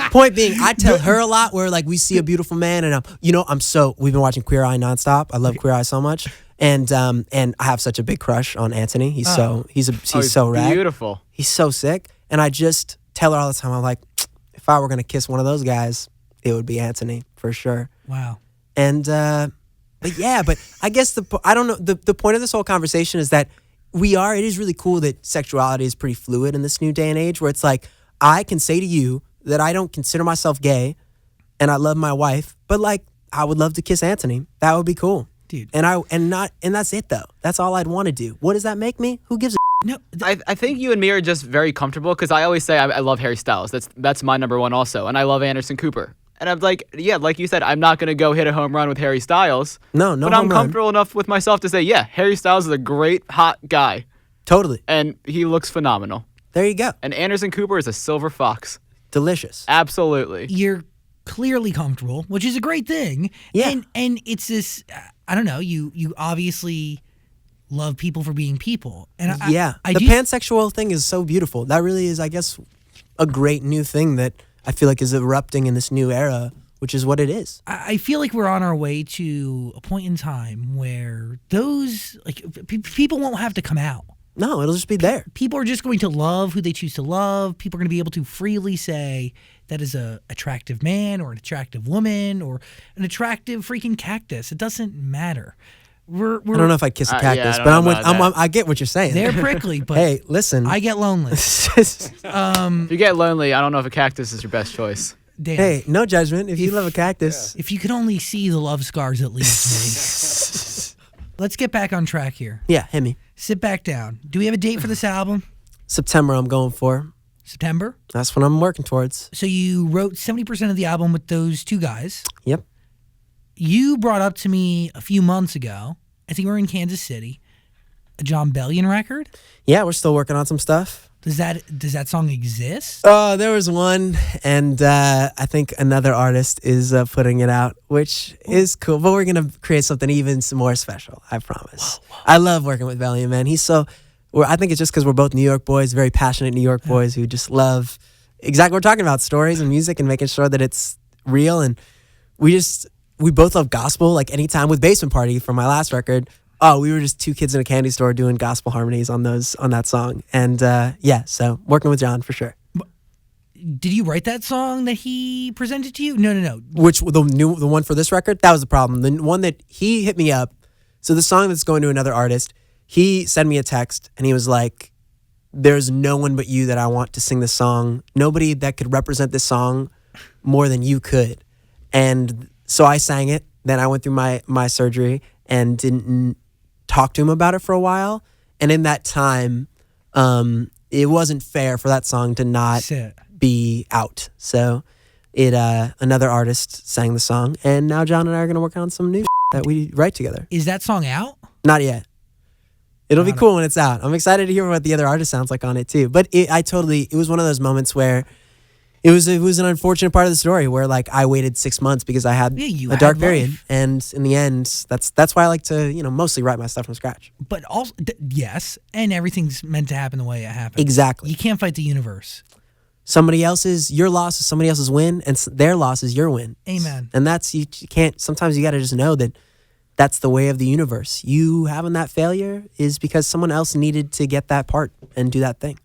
Speaker 1: point being, I tell her a lot where like we see a beautiful man and we've been watching Queer Eye nonstop. I love Queer Eye so much. And I have such a big crush on Anthony. He's so rad.
Speaker 4: Beautiful.
Speaker 1: He's so sick. And I just tell her all the time, I'm like, if I were going to kiss one of those guys, it would be Anthony for sure.
Speaker 3: Wow.
Speaker 1: And but I guess I don't know, the point of this whole conversation is that it is really cool that sexuality is pretty fluid in this new day and age where it's like, I can say to you that I don't consider myself gay, and I love my wife, but like I would love to kiss Anthony. That would be cool.
Speaker 3: Dude.
Speaker 1: And that's it though. That's all I'd want to do. What does that make me? Who gives a
Speaker 3: No,
Speaker 4: I think you and me are just very comfortable because I always say I love Harry Styles. That's my number one also, and I love Anderson Cooper. And I'm like, yeah, like you said, I'm not gonna go hit a home run with Harry Styles.
Speaker 1: No
Speaker 4: But I'm
Speaker 1: home run.
Speaker 4: comfortable enough with myself to say, yeah, Harry Styles is a great hot guy,
Speaker 1: Totally.
Speaker 4: and he looks phenomenal.
Speaker 1: There you go.
Speaker 4: And Anderson Cooper is a silver fox.
Speaker 1: Delicious.
Speaker 4: Absolutely.
Speaker 3: you're clearly comfortable, which is a great thing.
Speaker 1: Yeah.
Speaker 3: And it's this, I don't know, you obviously love people for being people. And I
Speaker 1: the
Speaker 3: do,
Speaker 1: pansexual thing is so beautiful. That really is, I guess, a great new thing that I feel like is erupting in this new era, which is what it is.
Speaker 3: I feel like we're on our way to a point in time where those, like, people won't have to come out.
Speaker 1: No, it'll just be there.
Speaker 3: People are just going to love who they choose to love. People are going to be able to freely say that is a attractive man or an attractive woman or an attractive freaking cactus. It doesn't matter.
Speaker 1: I don't know if I'd kiss a
Speaker 4: yeah,
Speaker 1: cactus,
Speaker 4: I don't
Speaker 1: but
Speaker 4: know about that.
Speaker 1: I get what you're saying.
Speaker 3: They're prickly, but
Speaker 1: Hey, listen.
Speaker 3: I get lonely.
Speaker 4: If you get lonely, I don't know if a cactus is your best choice.
Speaker 3: Damn.
Speaker 1: Hey, no judgment. If you love a cactus,
Speaker 3: If you could only see the love scars that leaves me. Let's get back on track here.
Speaker 1: yeah, hit me.
Speaker 3: Sit back down. Do we have a date for this album?
Speaker 1: September, I'm going for.
Speaker 3: September?
Speaker 1: That's what I'm working towards.
Speaker 3: So you wrote 70% of the album with those two guys.
Speaker 1: Yep.
Speaker 3: You brought up to me a few months ago, I think we were in Kansas City, a John Bellion record.
Speaker 1: Yeah, we're still working on some stuff.
Speaker 3: Does that song exist?
Speaker 1: There was one, and I think another artist is putting it out, which is cool. But we're gonna create something even more special. I promise. Whoa. I love working with Bellion, man. He's so. I think it's just because we're both New York boys, very passionate New York boys who just love exactly what we're talking about, stories and music, and making sure that it's real. And we both love gospel. Like anytime with Basement Party from my last record. Oh, we were just two kids in a candy store doing gospel harmonies on that song. And so working with John for sure.
Speaker 3: Did you write that song that he presented to you? No.
Speaker 1: Which the one for this record? That was the problem. The one that he hit me up. So the song that's going to another artist, he sent me a text and he was like, "There's no one but you that I want to sing this song. Nobody that could represent this song more than you could." And so I sang it. Then I went through my surgery and didn't talk to him about it for a while. And in that time, it wasn't fair for that song to not be out. So another artist sang the song, and now John and I are going to work on some new that we write together.
Speaker 3: Is that song out?
Speaker 1: Not yet. It'll be cool when it's out. I'm excited to hear what the other artist sounds like on it too. But it was one of those moments where it was an unfortunate part of the story where like I waited 6 months because I had a dark period, and in the end, that's why I like to mostly write my stuff from scratch.
Speaker 3: But also, yes, and everything's meant to happen the way it happened.
Speaker 1: Exactly.
Speaker 3: You can't fight the universe.
Speaker 1: Your loss is somebody else's win, and their loss is your win.
Speaker 3: Amen.
Speaker 1: And that's you can't. Sometimes you got to just know that that's the way of the universe. You having that failure is because someone else needed to get that part and do that thing.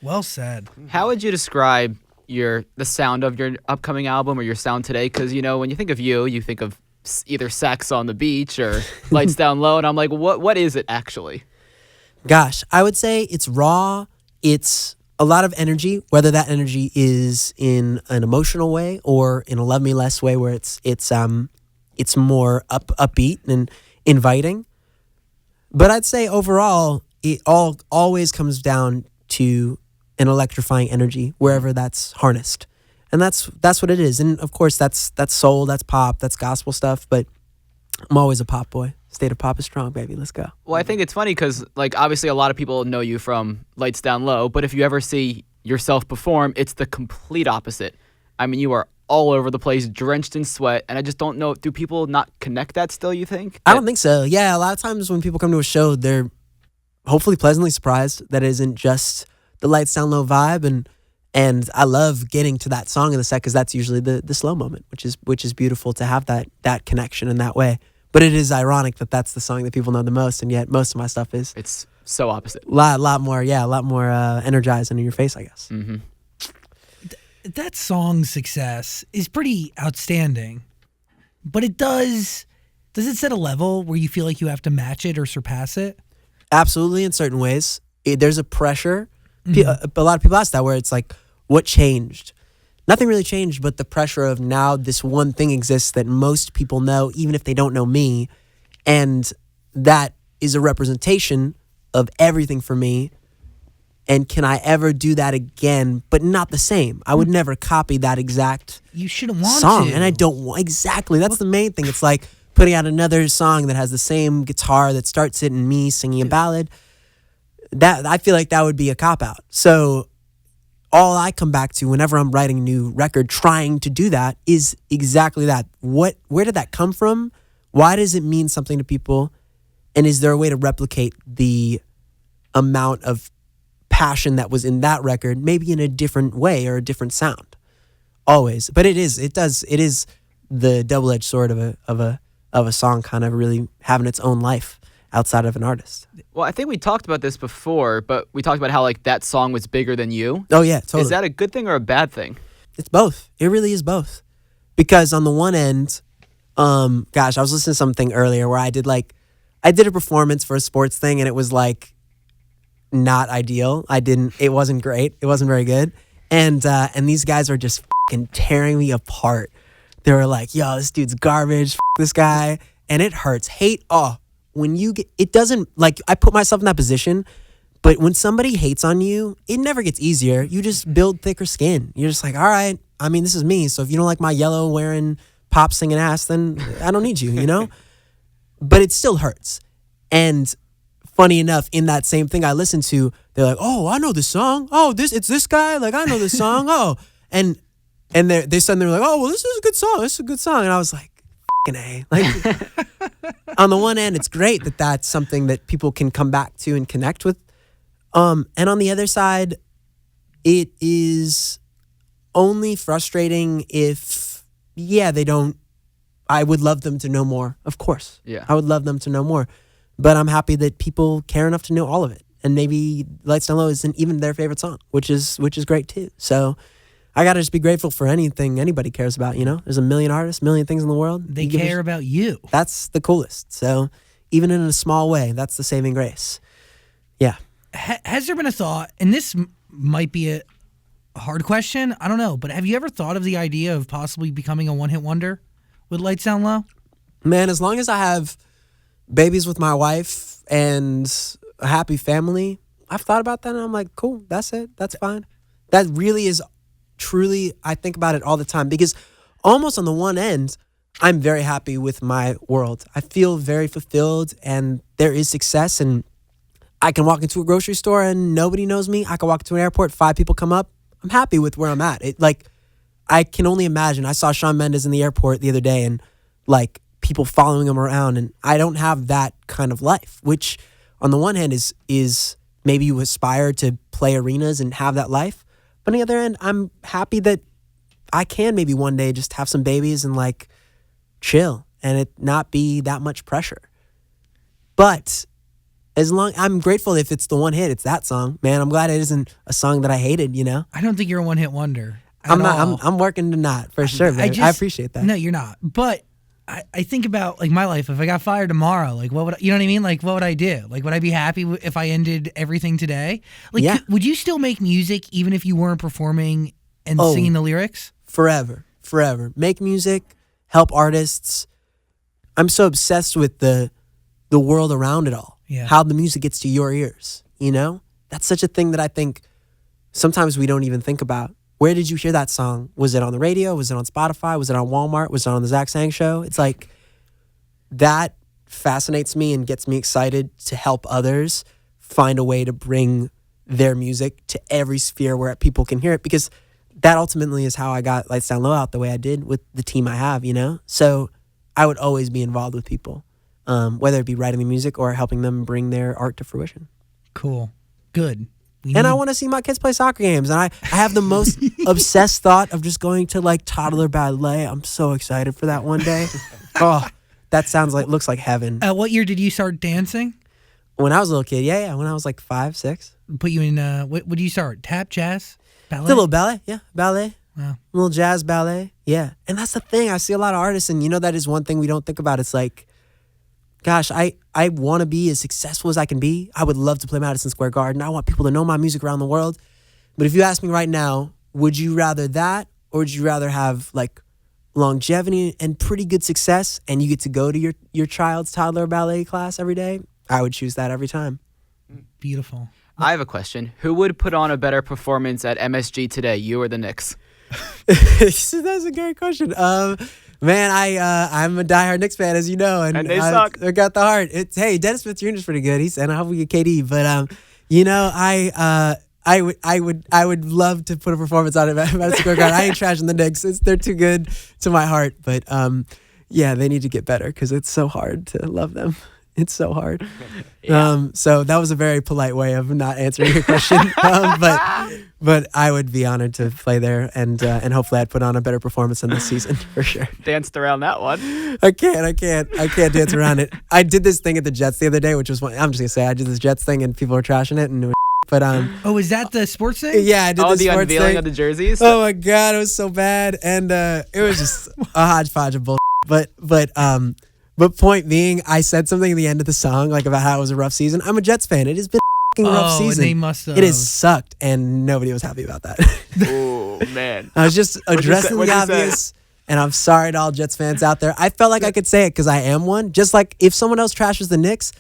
Speaker 3: Well said.
Speaker 4: How would you describe the sound of your upcoming album or your sound today? Because when you think of you think of either sex on the beach or lights down low, and I'm like, what is it actually?
Speaker 1: Gosh, I would say it's raw. It's a lot of energy, whether that energy is in an emotional way or in a love me less way, where it's more upbeat and inviting. But I'd say overall, it always comes down to an electrifying energy wherever that's harnessed, and that's what it is. And of course, that's soul, that's pop, that's gospel stuff. But I'm always a pop boy. State of pop is strong, baby. Let's go.
Speaker 4: Well, I think it's funny because, like, obviously a lot of people know you from Lights Down Low, but if you ever see yourself perform, it's the complete opposite. I mean, you are all over the place, drenched in sweat, and I just don't know, do people not connect that still, you think?
Speaker 1: I don't think so. Yeah, a lot of times when people come to a show, they're hopefully pleasantly surprised that it isn't just the Lights Down Low vibe, and I love getting to that song in the set because that's usually the slow moment, which is beautiful to have that connection in that way. But it is ironic that that's the song that people know the most, and yet most of my stuff is
Speaker 4: it's so opposite.
Speaker 1: A lot more energized and in your face, I guess.
Speaker 4: Mm-hmm.
Speaker 3: That song's success is pretty outstanding, but does it set a level where you feel like you have to match it or surpass it?
Speaker 1: Absolutely, in certain ways. There's a pressure. Mm-hmm. A lot of people ask that, where it's like, what changed? nothing really changed, but the pressure of now this one thing exists that most people know, even if they don't know me. And that is a representation of everything for me. And can I ever do that again, but not the same? I would never copy that exact
Speaker 3: You shouldn't want
Speaker 1: song.
Speaker 3: to.
Speaker 1: And I don't want, exactly. That's the main thing. It's like putting out another song that has the same guitar that starts it and me singing a ballad. That I feel like that would be a cop-out. So all I come back to whenever I'm writing a new record trying to do that is exactly that. Where did that come from? Why does it mean something to people? And is there a way to replicate the amount of passion that was in that record, maybe in a different way or a different sound? Always. But it is the double-edged sword of a song kind of really having its own life outside of an artist.
Speaker 4: Well, I think we talked about this before, but we talked about how like that song was bigger than you.
Speaker 1: Oh yeah, totally.
Speaker 4: Is that a good thing or a bad thing?
Speaker 1: It's both. It really is both. Because on the one end, gosh, I was listening to something earlier where I did a performance for a sports thing and it was like not ideal. It wasn't great. It wasn't very good. And these guys are just fucking tearing me apart. They were like, yo, this dude's garbage, this guy. And it hurts. When you get, it doesn't, like, I put myself in that position, but when somebody hates on you, it never gets easier. You just build thicker skin. You're just like, all right, I mean, this is me. So if you don't like my yellow wearing pop singing ass, then I don't need you, you know? But it still hurts. And funny enough, in that same thing I listened to, they're like, oh, I know this song. Oh, it's this guy. Like, I know this song. Oh, and they suddenly were like, oh, well, this is a good song. This is a good song. And I was like, fucking A. Like, on the one end, it's great that that's something that people can come back to and connect with. And on the other side, it is only frustrating if, they don't. I would love them to know more, of course.
Speaker 4: Yeah.
Speaker 1: I would love them to know more. But I'm happy that people care enough to know all of it. And maybe Lights Down Low isn't even their favorite song, which is great too. So I got to just be grateful for anything anybody cares about, you know? There's a million artists, a million things in the world.
Speaker 3: They care about you.
Speaker 1: That's the coolest. So even in a small way, that's the saving grace. Yeah.
Speaker 3: Has there been a thought, and this might be a hard question, I don't know, but have you ever thought of the idea of possibly becoming a one-hit wonder with Lights Down Low?
Speaker 1: Man, as long as I have babies with my wife and a happy family, I've thought about that and I'm like, cool, that's it. That's fine. That really is truly, I think about it all the time because almost on the one end, I'm very happy with my world. I feel very fulfilled and there is success and I can walk into a grocery store and nobody knows me. I can walk into an airport, 5 people come up. I'm happy with where I'm at. I can only imagine. I saw Shawn Mendes in the airport the other day and like people following him around and I don't have that kind of life, which on the one hand is maybe you aspire to play arenas and have that life. But on the other end, I'm happy that I can maybe one day just have some babies and like chill and it not be that much pressure. But I'm grateful if it's the one hit, it's that song. Man, I'm glad it isn't a song that I hated, you know?
Speaker 3: I don't think you're a one-hit wonder.
Speaker 1: I'm working to not, for sure, man. I appreciate that.
Speaker 3: No, you're not. But I think about like my life. If I got fired tomorrow, like what would you know what I mean? Like what would I do? Like would I be happy if I ended everything today? Like
Speaker 1: Yeah.
Speaker 3: would you still make music even if you weren't performing and singing the lyrics?
Speaker 1: Forever. Make music, help artists. I'm so obsessed with the world around it all.
Speaker 3: Yeah.
Speaker 1: How the music gets to your ears, you know? That's such a thing that I think sometimes we don't even think about. Where did you hear that song? Was it on the radio? Was it on Spotify? Was it on Walmart? Was it on the Zach Sang Show? It's like that fascinates me and gets me excited to help others find a way to bring their music to every sphere where people can hear it because that ultimately is how I got Lights Down Low out the way I did with the team I have, you know? So I would always be involved with people, whether it be writing the music or helping them bring their art to fruition.
Speaker 3: Cool. Good.
Speaker 1: And I want to see my kids play soccer games. And I have the most obsessed thought of just going to like toddler ballet. I'm so excited for that one day. Oh, that looks like heaven.
Speaker 3: What year did you start dancing?
Speaker 1: When I was a little kid, yeah. When I was like 5, 6.
Speaker 3: Put you in, what did you start? Tap, jazz, ballet?
Speaker 1: It's a little ballet, yeah, ballet.
Speaker 3: Wow.
Speaker 1: A little jazz ballet, yeah. And that's the thing. I see a lot of artists, and you know that is one thing we don't think about. It's like, gosh, I want to be as successful as I can be. I would love to play Madison Square Garden. I want people to know my music around the world. But if you ask me right now, would you rather that or would you rather have like longevity and pretty good success, and you get to go to your child's toddler ballet class every day? I would choose that every time.
Speaker 3: Beautiful.
Speaker 4: I have a question. Who would put on a better performance at MSG today, you or the Knicks?
Speaker 1: That's a great question. Man, I'm a diehard Knicks fan, as you know,
Speaker 4: And they suck.
Speaker 1: I got the heart. Hey, Dennis Smith Jr. is pretty good. And I hope we get KD, but you know, I would love to put a performance on it at Madison Square Garden. I ain't trashing the Knicks. They're too good to my heart, but yeah, they need to get better because it's so hard to love them. It's so hard.
Speaker 4: Yeah.
Speaker 1: So that was a very polite way of not answering your question. But I would be honored to play there, and hopefully I'd put on a better performance than this season for sure.
Speaker 4: Danced around that one.
Speaker 1: I can't dance around it. I did this thing at the Jets the other day, which was I'm just gonna say I did this Jets thing and people were trashing it, and it was but
Speaker 3: Oh, is that the sports thing?
Speaker 1: yeah, I did the
Speaker 4: the
Speaker 1: sports
Speaker 4: unveiling
Speaker 1: thing.
Speaker 4: of the jerseys.
Speaker 1: Oh my god, it was so bad, and it was just a hodgepodge of bull. But point being, I said something at the end of the song like about how it was a rough season. I'm a Jets fan. It has been a rough
Speaker 3: Oh,
Speaker 1: season.
Speaker 3: they must have.
Speaker 1: It has sucked, and nobody was happy about that.
Speaker 4: Oh man.
Speaker 1: I was just addressing
Speaker 4: what'd
Speaker 1: the
Speaker 4: you say?
Speaker 1: obvious, and I'm sorry to all Jets fans out there. I felt like I could say it because I am one. Just like if someone else trashes the Knicks,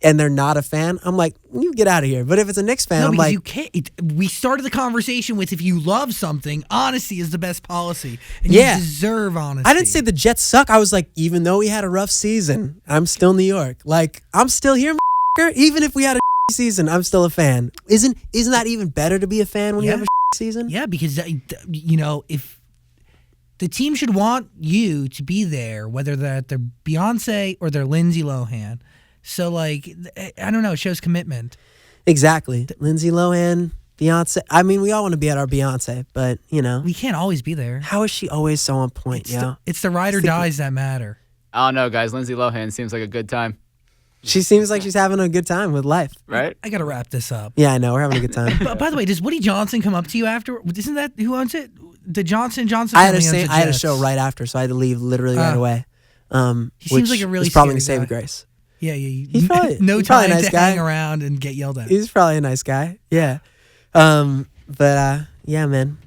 Speaker 1: and they're not a fan, I'm like, you get out of here. But if it's a Knicks fan,
Speaker 3: No,
Speaker 1: I'm
Speaker 3: because
Speaker 1: like,
Speaker 3: you can't. We started the conversation with if you love something, honesty is the best policy, and
Speaker 1: Yeah.
Speaker 3: you deserve honesty.
Speaker 1: I didn't say the Jets suck. I was like, even though we had a rough season, I'm still New York. Like, I'm still here, even if we had a season, I'm still a fan. Isn't that even better to be a fan when you
Speaker 3: Yeah.
Speaker 1: have a season?
Speaker 3: Yeah, because you know, if the team should want you to be there, whether they're Beyonce or they're Lindsay Lohan. So like, I don't know, it shows commitment.
Speaker 1: Exactly. Lindsay Lohan, Beyonce. I mean, we all want to be at our Beyonce, but you know,
Speaker 3: We can't always be there.
Speaker 1: how is she always so on point?
Speaker 3: It's the ride or dies that matter.
Speaker 4: I don't know, guys. Lindsay Lohan seems like a good time,
Speaker 1: She seems like she's having a good time with life.
Speaker 4: right?
Speaker 3: I gotta wrap this up.
Speaker 1: Yeah, I know. We're having a good time.
Speaker 3: But by the way, does Woody Johnson come up to you after? Isn't that who owns it? The Johnson Johnson.
Speaker 1: I had
Speaker 3: family owns the
Speaker 1: I had a
Speaker 3: Jets.
Speaker 1: show right after, so I had to leave literally right away.
Speaker 3: He seems like a really
Speaker 1: was probably
Speaker 3: scary
Speaker 1: a saving
Speaker 3: guy.
Speaker 1: grace.
Speaker 3: Yeah.
Speaker 1: He's probably-
Speaker 3: no
Speaker 1: he's probably
Speaker 3: time
Speaker 1: a nice
Speaker 3: to
Speaker 1: guy.
Speaker 3: hang around and get yelled at.
Speaker 1: He's probably a nice guy. Yeah. Yeah, man.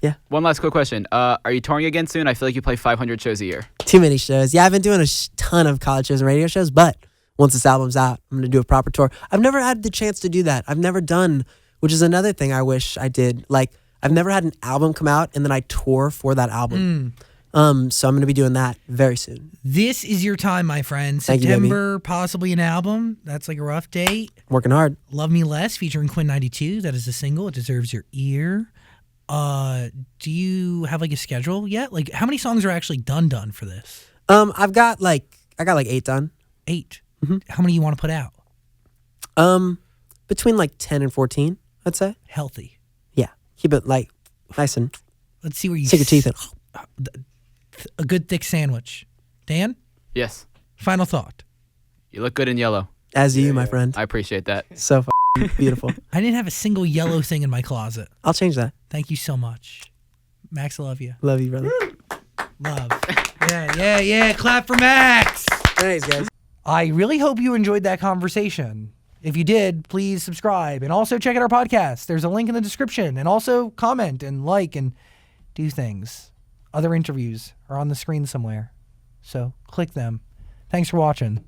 Speaker 1: Yeah.
Speaker 4: One last quick question. Are you touring again soon? I feel like you play 500 shows a year.
Speaker 1: Too many shows. Yeah, I've been doing a ton of college shows and radio shows, but once this album's out, I'm going to do a proper tour. I've never had the chance to do that. I've never done, which is another thing I wish I did. Like, I've never had an album come out and then I tour for that album. So I'm going to be doing that very soon.
Speaker 3: This is your time, my friend.
Speaker 1: Thank you, baby.
Speaker 3: September, possibly an album. That's like a rough date.
Speaker 1: Working hard.
Speaker 3: Love Me Less, featuring Quinn 92. That is the single. It deserves your ear. Do you have like a schedule yet? Like, how many songs are actually done for this?
Speaker 1: I got like 8 done.
Speaker 3: 8. How many you want to put out?
Speaker 1: Between like 10 and 14, I'd say.
Speaker 3: Healthy.
Speaker 1: Yeah. Keep it like nice and
Speaker 3: Let's see where you
Speaker 1: sink your teeth in.
Speaker 3: A good thick sandwich. Dan,
Speaker 4: Yes.
Speaker 3: final thought.
Speaker 4: You look good in yellow.
Speaker 1: As you, my friend.
Speaker 4: I appreciate that.
Speaker 1: So beautiful.
Speaker 3: I didn't have a single yellow thing in my closet.
Speaker 1: I'll change that.
Speaker 3: Thank you so much. Max, I love you.
Speaker 1: Love you, brother.
Speaker 3: Love. Yeah. Clap for Max.
Speaker 1: Thanks, guys.
Speaker 3: I really hope you enjoyed that conversation. If you did, please subscribe and also check out our podcast. There's a link in the description, and also comment and like and do things. Other interviews are on the screen somewhere, so click them. Thanks for watching.